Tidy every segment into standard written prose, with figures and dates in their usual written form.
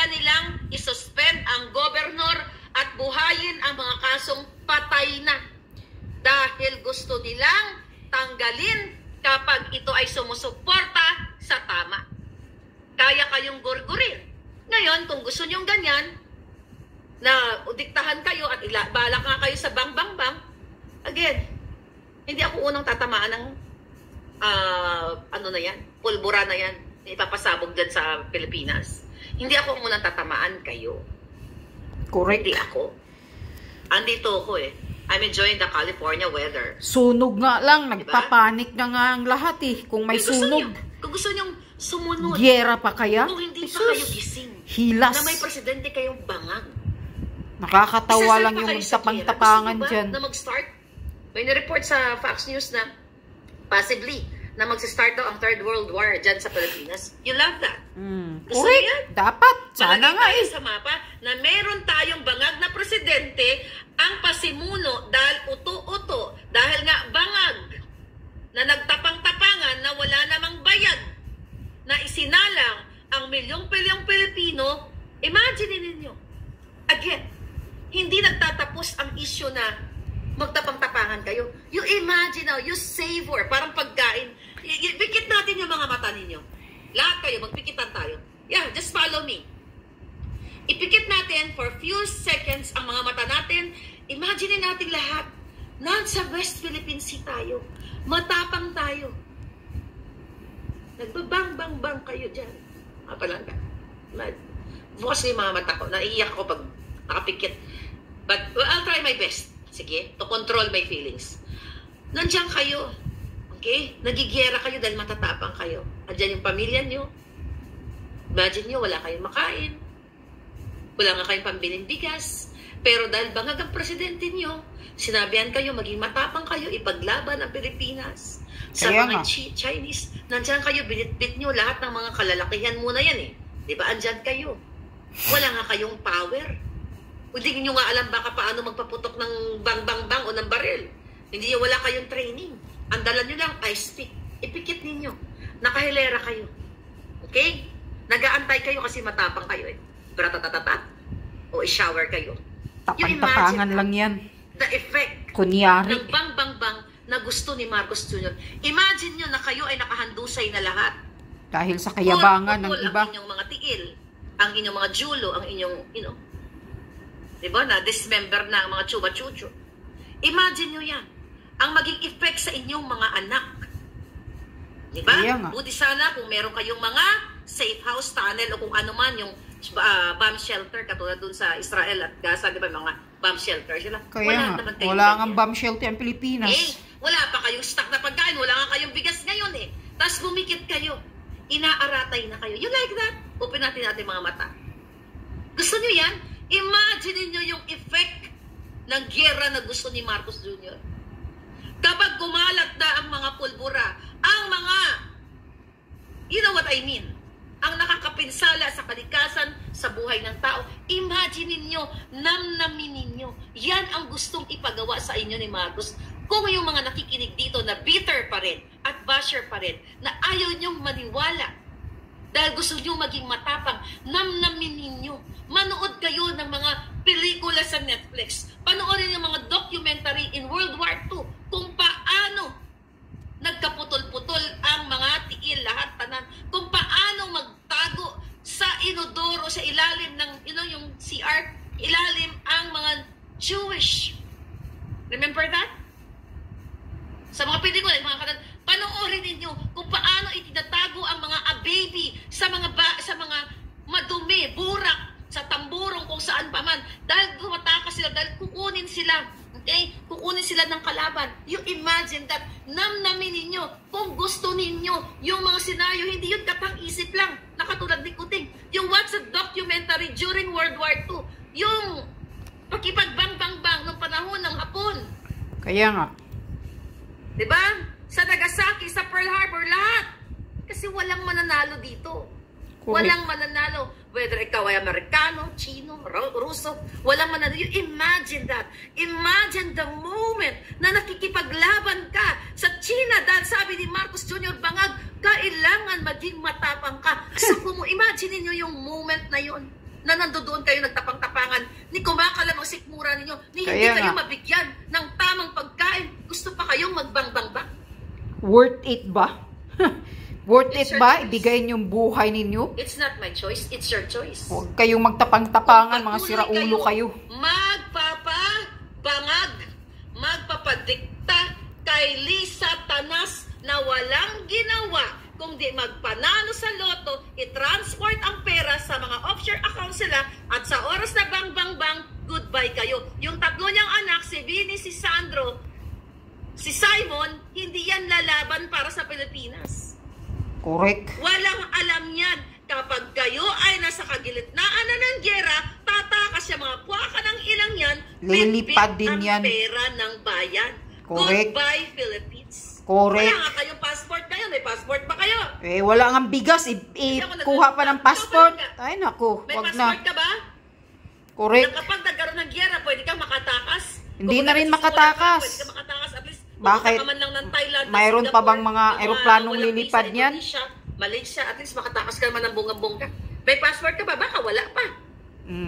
nilang isuspend ang gobernador at buhayin ang mga kasong patay na. Dahil gusto nilang tanggalin kapag ito ay sumusuporta sa tama. Kaya kayong gurgurin. Ngayon, kung gusto nyong ganyan, na diktahan kayo at balak nga kayo sa bang, again, hindi ako unang tatamaan ng ano na yan, pulbura na yan, ipapasabog dyan sa Pilipinas. Hindi ako unang tatamaan kayo. Correct. Hindi ako. Andito ako eh. I'm enjoying the California weather. Sunog nga lang, nagpapanik na nga ang lahat eh. Kung may sunog. Kung gusto nyong sumunod. Giyera pa kaya? Kung hindi pa kayo gising. Hilas. Na may presidente kayong bangag. Nakakatawa lang yung magtapang-tapangan dyan. Na mag-start? May na-report sa Fox News na possibly na mag-start daw ang Third World War dyan sa Pilipinas. You love that? Gusto niya? Dapat. Sana nga eh. Sa mapa na meron tayong bangag na presidente ang pasimuno dahil uto-uto. Dahil nga bangag na nagtapang-tapangan na wala namang bayad na isinalang ang milyong-pilyong Pilipino. Imagine ninyo. Again, hindi nagtatapos ang issue na magtapang-tapangan kayo. You imagine now, you savor, parang pagkain. Pikit natin yung mga mata ninyo. Lahat kayo, magpikitan tayo. Yeah, just follow me. Ipikit natin for few seconds ang mga mata natin. Imagine natin lahat. Nasa West Philippine Sea tayo. Matapang tayo. Nagbabang-bang-bang kayo dyan. Palangga. Bukas yung mga mata ko. Naiiyak ako pag nakapikit. But well, I'll try my best. Sige, to control my feelings. Nandiyan kayo. Okay? Nagigiyera kayo dahil matatapang kayo. Andiyan yung pamilya nyo. Imagine nyo, wala kayong makain. Wala nga kayong pambiling bigas. Pero dahil bangag ang presidente nyo, sinabihan kayo, maging matapang kayo, ipaglaban ang Pilipinas. Sa mga Chinese, nandiyan kayo, binitbit nyo lahat ng mga kalalakihan muna yan eh. Di ba? Andyan kayo. Wala nga kayong power. Hindi nyo nga alam baka paano magpaputok ng bang-bang-bang o ng baril. Hindi nyo, wala kayong training. Ang dala nyo lang, ice pick. Ipikit ninyo. Nakahilera kayo. Okay? Nag-aantay kayo kasi matapang kayo eh. Bratatatat. O i-shower kayo. Tapang-tapangan lang yan. The effect. Kunyari. Ng bang-bang-bang na gusto ni Marcos Jr. Imagine nyo na kayo ay nakahandusay na lahat. Dahil sa kayabangan ng iba. Ang inyong mga tiil, ang inyong mga julo, ang inyong, diba, na dismember na ang mga chuba-chucho. Imagine nyo yan. Ang maging effect sa inyong mga anak. Diba? Buti sana kung meron kayong mga safe house tunnel o kung ano man yung bomb shelter katulad dun sa Israel at Gaza, diba, mga bomb shelter sila. Kaya wala nga bomb shelter ang Pilipinas. Wala pa kayong stock na pagkain, wala nga kayong bigas ngayon eh. Tapos bumikit kayo. Inaaratay na kayo. You like that? Open natin mga mata. Gusto nyo yan? Imagine niyo yung effect ng giyera na gusto ni Marcos Jr. Kapag kumalat na ang mga pulbura, ang mga, you know what I mean, ang nakakapinsala sa kalikasan, sa buhay ng tao, imagine ninyo, namnamin ninyo, yan ang gustong ipagawa sa inyo ni Marcos. Kung yung mga nakikinig dito na bitter pa rin at basher pa rin, na ayaw nyong maniwala, dahil gusto nyo maging matapang, namnamin ninyo. Manood kayo ng mga pelikula sa Netflix. Panoorin yung mga documentary in World War II kung paano nagkaputol-putol ang mga tiil, lahat tanan. Kung paano magtago sa inodoro, sa ilalim ng, yung CR, ilalim ang mga Jewish. Remember that? Sa mga pelikula, mga kanan, panoorin ninyo kung paano itinatago ang mga baby sa mga madumi, burak, sa tamburong kung saan pa man. Dahil tumatakas sila, dahil kukunin sila. Okay? Kukunin sila ng kalaban. You imagine that, namnamin ninyo, kung gusto ninyo, yung mga senaryo, hindi yun katang-isip lang, nakatulad ni Kuting. Yung watch a documentary during World War II, yung pakipagbang-bang-bang ng panahon ng Hapon. Kaya nga. Diba? Sa Nagasaki, sa Pearl Harbor, lahat. Kasi walang mananalo dito. Walang mananalo. Whether ikaw ay Amerikano, Chino, Ruso, walang mananalo. You imagine that. Imagine the moment na nakikipaglaban ka sa China dahil sabi ni Marcos Jr. Bangag, kailangan maging matapang ka. So kung imagine niyo yung moment na yun, na nandoon kayo nagtapang-tapangan, ni kumakalam ang sikmura ninyo, ni hindi Kaya kayo nga. mabigyan ng tamang pagkain. Gusto pa kayong magbang-bang-bang. Worth it ba? Worth It's it your ba? choice. Ibigay yung buhay ninyo? It's not my choice, it's your choice. Huwag kayong magtapang-tapangan, mga Patuloy siraulo kayo. Magpapabangag, magpapadikta kay Lisa Tanas na walang ginawa kundi magpanalo sa loto, i-transport ang pera sa mga offshore accounts sila at sa oras na bang, goodbye kayo. Yung tatlo niyang anak, si Vinny, si Sandro, si Simon, hindi yan lalaban para sa Pilipinas. Correct. Walang alam yan. Kapag kayo ay nasa kagilitnaan na ng gyera, tatakas yung mga buwaka ng ilang yan, Lilipad din ang yan. pera ng bayan. Correct. Goodbye, Philippines. Correct. Wala nga kayong passport kayo. May passport ba kayo? Eh, wala nga bigas. Kuha pa ng passport. Ay, naku. May Wag passport na. ka ba? Correct. Na kapag nagkaroon ng gyera, pwede kang makatakas? Hindi Kung na rin nagsisimula makatakas. ka, pwede kang makatakas. At least, Bakit? pumunta ka man lang ng Thailand, Mayroon pa Singapore, bang mga yung eroplanong walang lilipad visa, niyan? Indonesia, Malaysia, at least makatakas ka naman ng bunga-bunga. May passport ka ba? Baka wala pa.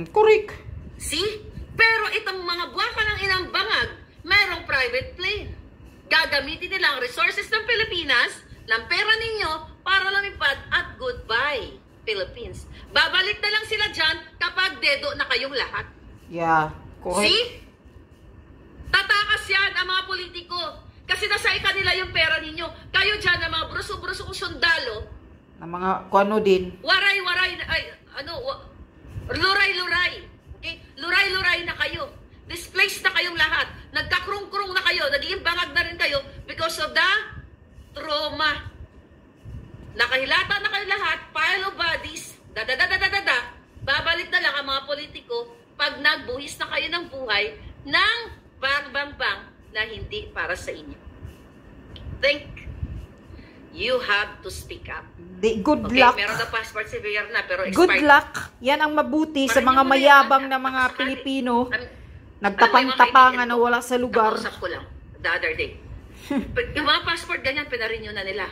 Correct. See? Pero itong mga buwaka ng inang bangag, mayroong private plane. Gagamitin nila ang resources ng Pilipinas, ng pera ninyo, para lumipad at goodbye, Philippines. Babalik na lang sila dyan kapag dedo na kayong lahat. Yeah. Correct. See? Tatakas yan ang mga politiko. Kasi nasa kanila yung pera ninyo. Kayo dyan, ang mga bruso-bruso sundalo, Na mga kung ano din. waray-waray, luray-luray. Okay? Luray-luray na kayo. Displaced na kayong lahat. Nagkakrung-krung na kayo. Nagiging bangag na rin kayo because of the trauma. Nakahilata na kayo lahat. Pile of bodies. Da-da-da-da-da-da. Babalik na lang ang mga politiko pag nagbuhis na kayo ng buhay ng bang-bang-bang na hindi para sa inyo. Think. You have to speak up. Good Okay, luck. meron na passport si Villarna pero Good expired. luck. Yan ang mabuti sa Parang mga yung mayabang muli, na mga sakali. Pilipino. May Nagtapang-tapangan mga na wala sa lugar. Nakausap ko lang the other day. Yung mga passport ganyan, pinarenew na nila.